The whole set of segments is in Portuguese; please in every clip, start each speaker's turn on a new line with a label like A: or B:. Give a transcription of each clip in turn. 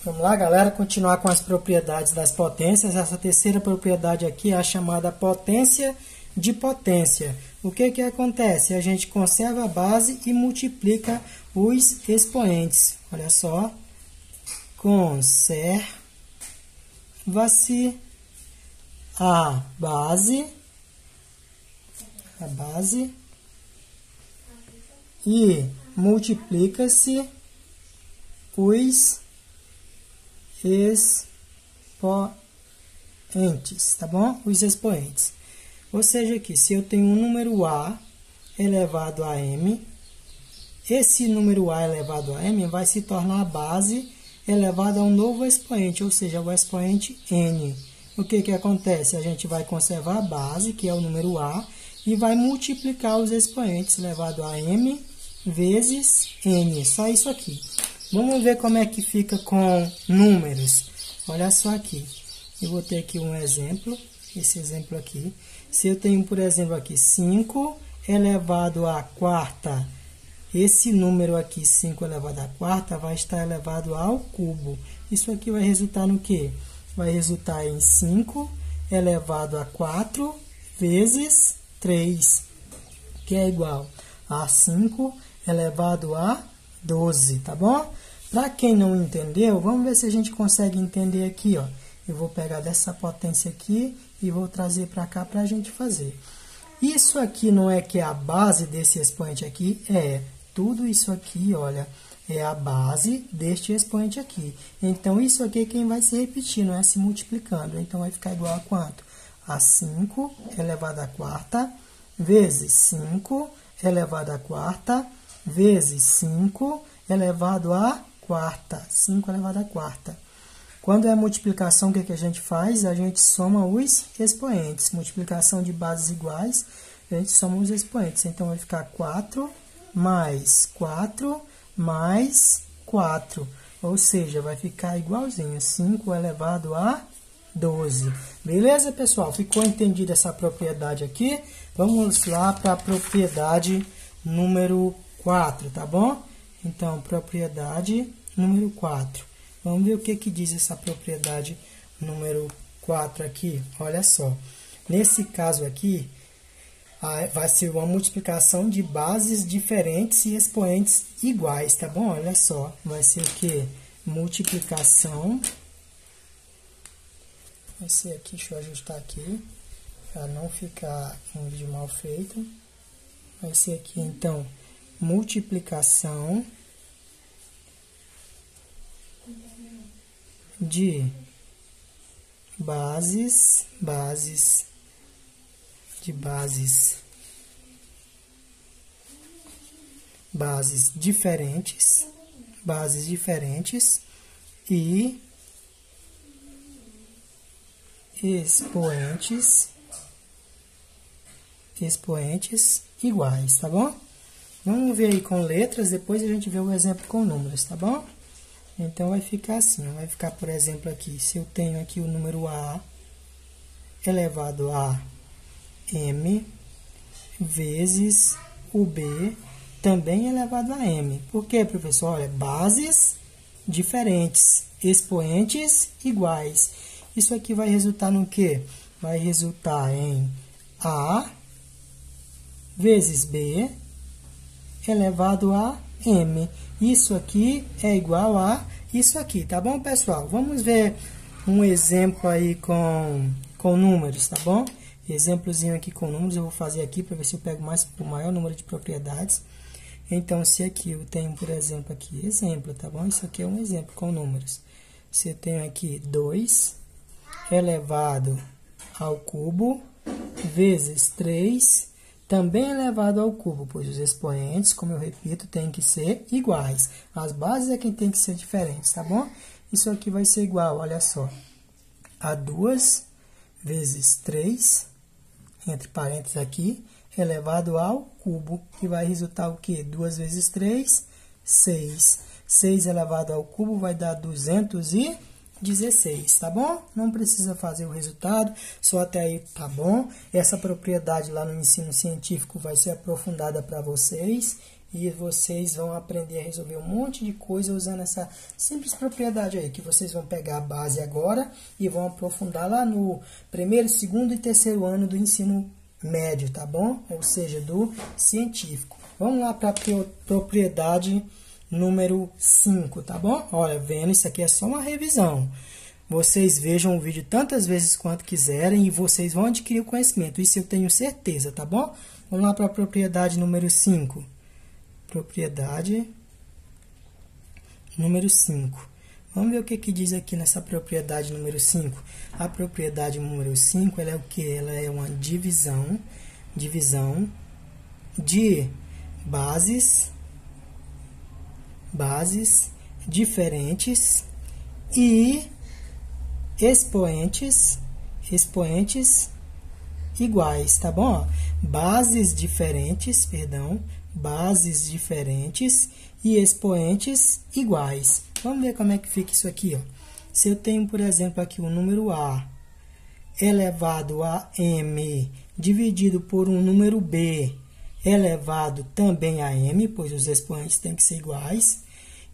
A: Vamos lá, galera, continuar com as propriedades das potências. Essa terceira propriedade aqui é a chamada potência de potência. O que acontece? A gente conserva a base e multiplica os expoentes. Olha só. Conserva-se a base e multiplica-se os expoentes, tá bom? Os expoentes. Ou seja, aqui, se eu tenho um número A elevado a M, esse número A elevado a M vai se tornar a base elevada a um novo expoente, ou seja, o expoente N. O que acontece? A gente vai conservar a base, que é o número A, e vai multiplicar os expoentes elevado a M vezes N. Só isso aqui. Vamos ver como é que fica com números. Olha só aqui. Eu vou ter aqui um exemplo. Esse exemplo aqui. Se eu tenho, por exemplo, aqui 5 elevado à quarta. Esse número aqui, 5 elevado à quarta, vai estar elevado ao cubo. Isso aqui vai resultar no quê? Vai resultar em 5 elevado a 4 vezes 3, que é igual a 5 elevado a 12, tá bom? Para quem não entendeu, vamos ver se a gente consegue entender aqui, ó. Eu vou pegar dessa potência aqui e vou trazer para cá para a gente fazer. Isso aqui não é que é a base desse expoente aqui? É. Tudo isso aqui, olha, é a base deste expoente aqui. Então, isso aqui é quem vai se repetir, não é se multiplicando. Então, vai ficar igual a quanto? A 5 elevado à quarta vezes 5 elevado à quarta vezes 5 elevado à quarta. 5 elevado à quarta. Quando é multiplicação, o que a gente faz? A gente soma os expoentes. Multiplicação de bases iguais, a gente soma os expoentes. Então, vai ficar 4 mais 4 mais 4. Ou seja, vai ficar igualzinho. 5 elevado a 12. Beleza, pessoal? Ficou entendida essa propriedade aqui? Vamos lá para a propriedade número 4, tá bom? Então, propriedade número 4. Vamos ver o que diz essa propriedade número 4 aqui. Olha só. Nesse caso aqui, vai ser uma multiplicação de bases diferentes e expoentes iguais, tá bom? Olha só. Vai ser o quê? Multiplicação. Vai ser aqui, deixa eu ajustar aqui, para não ficar um vídeo mal feito. Vai ser aqui, então, multiplicação de bases diferentes e expoentes iguais, tá bom? Vamos ver aí com letras, depois a gente vê o exemplo com números, tá bom? Então, vai ficar assim, vai ficar, por exemplo, aqui, se eu tenho aqui o número A elevado a M vezes o B também elevado a M. Por quê, professor? Olha, bases diferentes, expoentes iguais. Isso aqui vai resultar no quê? Vai resultar em A vezes B elevado a M. Isso aqui é igual a isso aqui, tá bom, pessoal? Vamos ver um exemplo aí com números, tá bom? Exemplozinho aqui com números, eu vou fazer aqui para ver se eu pego o maior número de propriedades. Então, se aqui eu tenho, por exemplo, aqui, exemplo, tá bom? Isso aqui é um exemplo com números. Se eu tenho aqui 2 elevado ao cubo vezes 3 também elevado ao cubo, pois os expoentes, como eu repito, têm que ser iguais. As bases é quem tem que ser diferentes, tá bom? Isso aqui vai ser igual, olha só, a 2 vezes 3, entre parênteses aqui, elevado ao cubo, que vai resultar o quê? 2 vezes 3, 6. 6 elevado ao cubo vai dar 216, tá bom? Não precisa fazer o resultado, só até aí tá bom. Essa propriedade lá no ensino científico vai ser aprofundada para vocês e vocês vão aprender a resolver um monte de coisa usando essa simples propriedade aí, que vocês vão pegar a base agora e vão aprofundar lá no primeiro, segundo e terceiro ano do ensino médio, tá bom? Ou seja, do científico. Vamos lá para a propriedade número 5, tá bom? Olha, vendo, isso aqui é só uma revisão. Vocês vejam o vídeo tantas vezes quanto quiserem e vocês vão adquirir o conhecimento. Isso eu tenho certeza, tá bom? Vamos lá para a propriedade número 5. Propriedade número 5. Vamos ver o que diz aqui nessa propriedade número 5. A propriedade número 5, ela é o que? Ela é uma divisão de bases diferentes e expoentes iguais, tá bom? Bases diferentes e expoentes iguais. Vamos ver como é que fica isso aqui, ó. Se eu tenho, por exemplo, aqui o número A elevado a M dividido por um número B elevado também a M, pois os expoentes têm que ser iguais.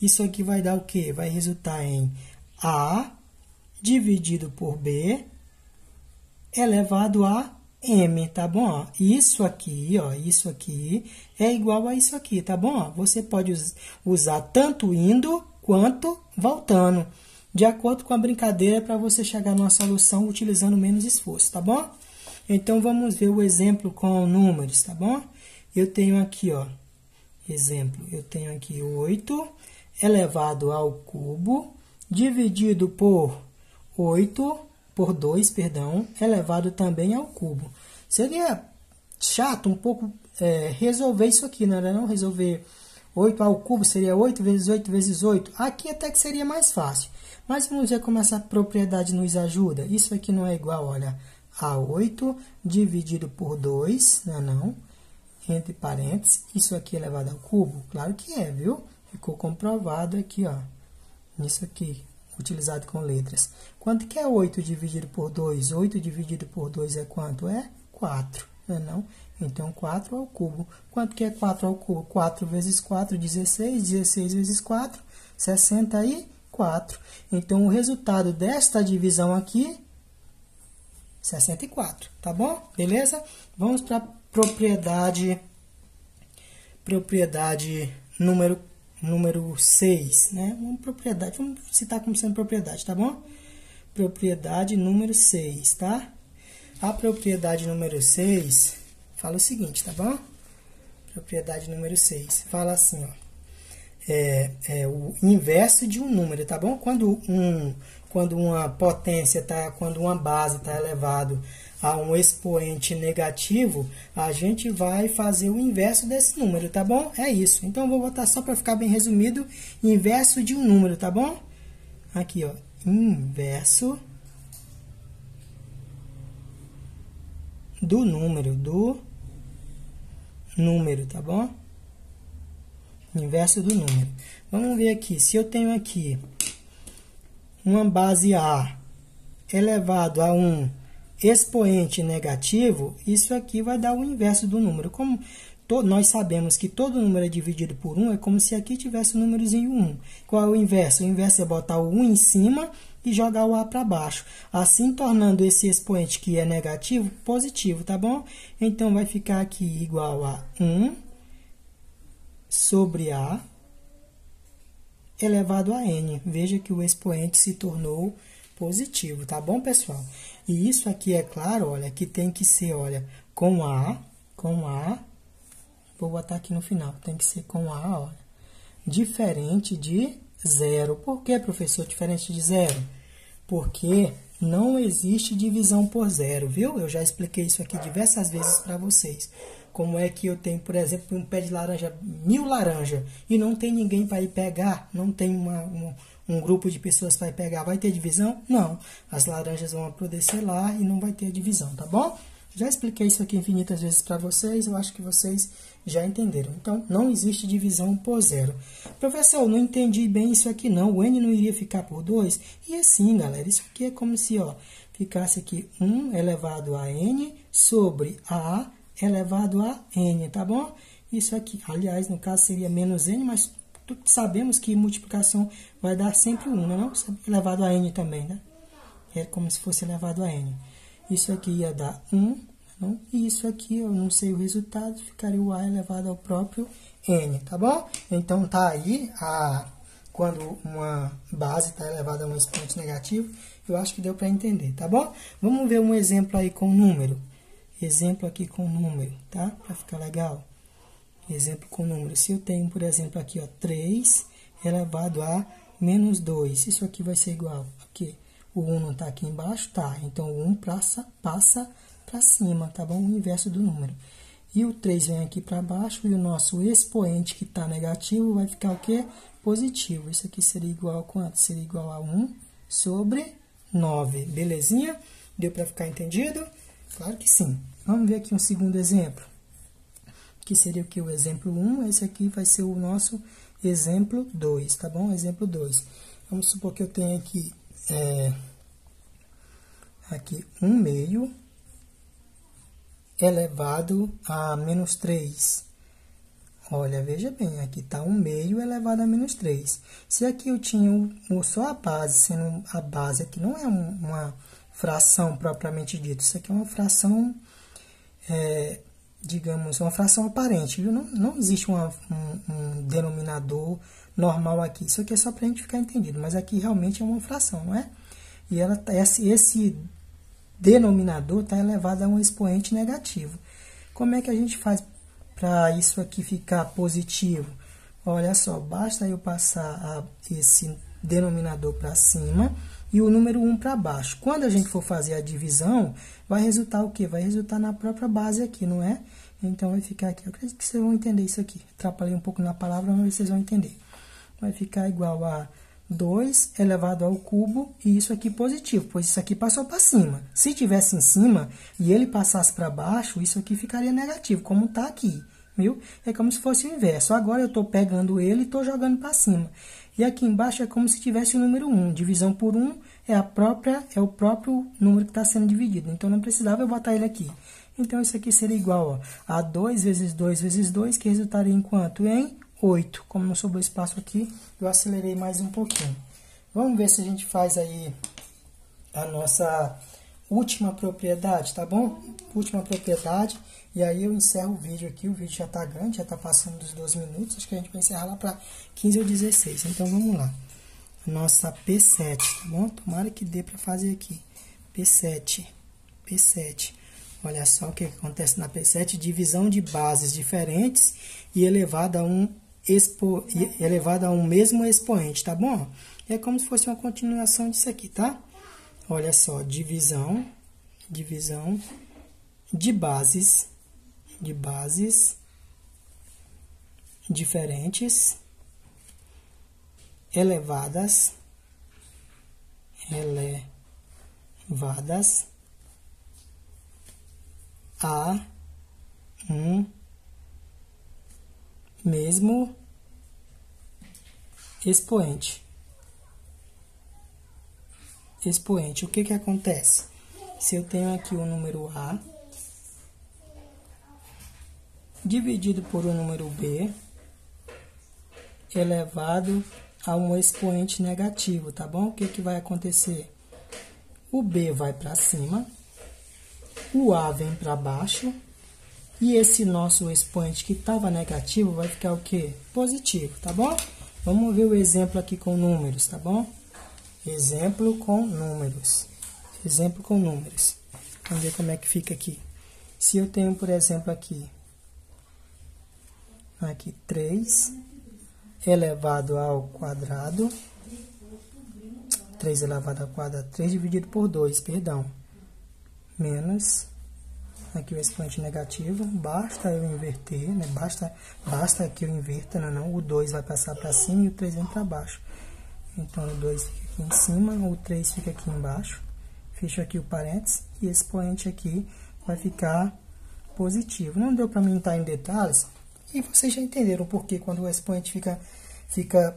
A: Isso aqui vai dar o quê? Vai resultar em A dividido por B elevado a M, tá bom? Isso aqui, ó, isso aqui é igual a isso aqui, tá bom? Você pode usar tanto indo quanto voltando, de acordo com a brincadeira, para você chegar numa solução utilizando menos esforço, tá bom? Então, vamos ver o exemplo com números, tá bom? Eu tenho aqui, ó, exemplo, eu tenho aqui 8 elevado ao cubo, dividido por 2, elevado também ao cubo. Seria chato um pouco resolver isso aqui, não era não? Resolver 8 ao cubo seria 8 vezes 8 vezes 8. Aqui até que seria mais fácil. Mas vamos ver como essa propriedade nos ajuda. Isso aqui não é igual, olha, a 8 dividido por 2, não, entre parênteses. Isso aqui elevado ao cubo? Claro que é, viu? Ficou comprovado aqui, ó, nisso aqui, utilizado com letras. Quanto que é 8 dividido por 2? 8 dividido por 2 é quanto? É 4, não? Então, 4 ao cubo. Quanto que é 4 ao cubo? 4 vezes 4, 16. 16 vezes 4, 64. Então, o resultado desta divisão aqui, 64, tá bom? Beleza? Vamos para a propriedade número 6, né? Vamos citar como sendo propriedade, tá bom? Propriedade número 6, tá? A propriedade número 6 fala o seguinte, tá bom? Propriedade número 6 fala assim, ó. O inverso de um número, tá bom? Quando uma potência quando uma base está elevado a um expoente negativo, a gente vai fazer o inverso desse número, tá bom? É isso. Então, eu vou botar só para ficar bem resumido, inverso de um número, tá bom? Aqui, ó, inverso do número, tá bom? Inverso do número. Vamos ver aqui, se eu tenho aqui uma base A elevado a um expoente negativo, isso aqui vai dar o inverso do número. Como nós sabemos que todo número é dividido por 1, é como se aqui tivesse o númerozinho 1. Qual é o inverso? O inverso é botar o 1 em cima e jogar o A para baixo, assim tornando esse expoente que é negativo, positivo, tá bom? Então, vai ficar aqui igual a 1 sobre A elevado a N. Veja que o expoente se tornou positivo, tá bom, pessoal? E isso aqui, é claro, olha, que tem que ser, olha, com A, vou botar aqui no final, tem que ser com A, olha, diferente de 0. Por que, professor, diferente de 0? Porque não existe divisão por 0, viu? Eu já expliquei isso aqui diversas vezes para vocês. Como é que eu tenho, por exemplo, um pé de laranja, 1000 laranjas, e não tem ninguém para ir pegar, não tem um grupo de pessoas para ir pegar, vai ter divisão? Não. As laranjas vão apodrecer lá e não vai ter divisão, tá bom? Já expliquei isso aqui infinitas vezes para vocês, eu acho que vocês já entenderam. Então, não existe divisão por 0. Professor, não entendi bem isso aqui não, o N não iria ficar por 2? E assim, galera, isso aqui é como se, ó, ficasse aqui 1 elevado a N sobre A elevado a N, tá bom? isso aqui. Aliás, no caso seria menos n, mas sabemos que multiplicação vai dar sempre 1, não? Elevado a n também, né? É como se fosse elevado a n. Isso aqui ia dar 1, não? E isso aqui, eu não sei o resultado, ficaria o a elevado ao próprio n, tá bom? Então, tá aí, quando uma base está elevada a um expoente negativo, eu acho que deu para entender, tá bom? Vamos ver um exemplo aí com número. Exemplo aqui com número, tá? Para ficar legal. Exemplo com número. Se eu tenho, por exemplo, aqui, ó, 3 elevado a menos 2. Isso aqui vai ser igual a quê? O 1 não está aqui embaixo? Tá. Então, o 1 passa para cima, tá bom? O inverso do número. E o 3 vem aqui para baixo e o nosso expoente que está negativo vai ficar o quê? Positivo. Isso aqui seria igual a quanto? Seria igual a 1 sobre 9. Belezinha? Deu para ficar entendido? Claro que sim. Vamos ver aqui um segundo exemplo. Que seria o que? O exemplo 1. Esse aqui vai ser o nosso exemplo 2, tá bom? Exemplo 2. Vamos supor que eu tenho aqui, aqui 1 meio elevado a menos 3. Olha, veja bem, aqui está 1 meio elevado a menos 3. Se aqui eu tinha só a base, sendo a base aqui não é uma fração propriamente dita, isso aqui é uma fração, digamos, uma fração aparente, viu? Não existe um denominador normal aqui, isso aqui é só para a gente ficar entendido, mas aqui realmente é uma fração, não é? E esse denominador está elevado a um expoente negativo. Como é que a gente faz para isso aqui ficar positivo? Olha só, basta eu passar esse denominador para cima e o número 1 para baixo. Quando a gente for fazer a divisão, vai resultar o quê? Vai resultar na própria base aqui, não é? Então, vai ficar aqui. Eu acredito que vocês vão entender isso aqui. Atrapalhei um pouco na palavra, mas vocês vão entender. Vai ficar igual a 2 elevado ao cubo, e isso aqui positivo, pois isso aqui passou para cima. Se tivesse em cima e ele passasse para baixo, isso aqui ficaria negativo, como está aqui, viu? É como se fosse o inverso. Agora eu estou pegando ele e estou jogando para cima. E aqui embaixo é como se tivesse o número 1. Divisão por 1 é o próprio número que está sendo dividido. Então, não precisava eu botar ele aqui. Então, isso aqui seria igual, ó, a 2 vezes 2 vezes 2, que resultaria em quanto? Em 8. Como não sobrou espaço aqui, eu acelerei mais um pouquinho. Vamos ver se a gente faz aí a nossa última propriedade, tá bom? Última propriedade. E aí eu encerro o vídeo aqui. O vídeo já está grande, já está passando dos 12 minutos. Acho que a gente vai encerrar lá para 15 ou 16. Então, vamos lá. Nossa P7, tá bom? Tomara que dê para fazer aqui. P7. Olha só o que acontece na P7. Divisão de bases diferentes e elevada a um mesmo expoente, tá bom? É como se fosse uma continuação disso aqui, tá? Olha só, divisão de bases diferentes elevadas a um mesmo expoente. O que que acontece? Se eu tenho aqui o número A dividido por o número B elevado a um expoente negativo, tá bom? O que que vai acontecer? O B vai para cima, o A vem para baixo, e esse nosso expoente que estava negativo vai ficar o quê? Positivo, tá bom? Vamos ver o exemplo aqui com números, tá bom? Exemplo com números. Vamos ver como é que fica aqui. Se eu tenho, por exemplo, aqui 3 elevado ao quadrado. 3 elevado ao quadrado. 3 dividido por 2, perdão. Menos, aqui o expoente negativo. Basta eu inverter, né? Basta que eu inverta, não. O 2 vai passar para cima e o 3 vem para baixo. Então, o 2 fica aqui em cima, o 3 fica aqui embaixo. Fecho aqui o parênteses e esse expoente aqui vai ficar positivo. Não deu para mim entrar em detalhes, e vocês já entenderam por que quando o expoente fica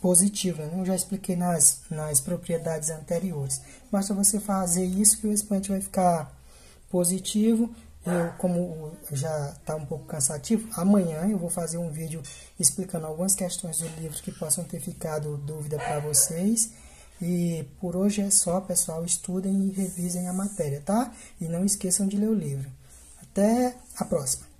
A: positivo, né? Eu já expliquei nas propriedades anteriores. Basta você fazer isso que o expoente vai ficar positivo Como já está um pouco cansativo, amanhã eu vou fazer um vídeo explicando algumas questões do livro que possam ter ficado dúvida para vocês. E por hoje é só, pessoal. Estudem e revisem a matéria, tá? E não esqueçam de ler o livro. Até a próxima!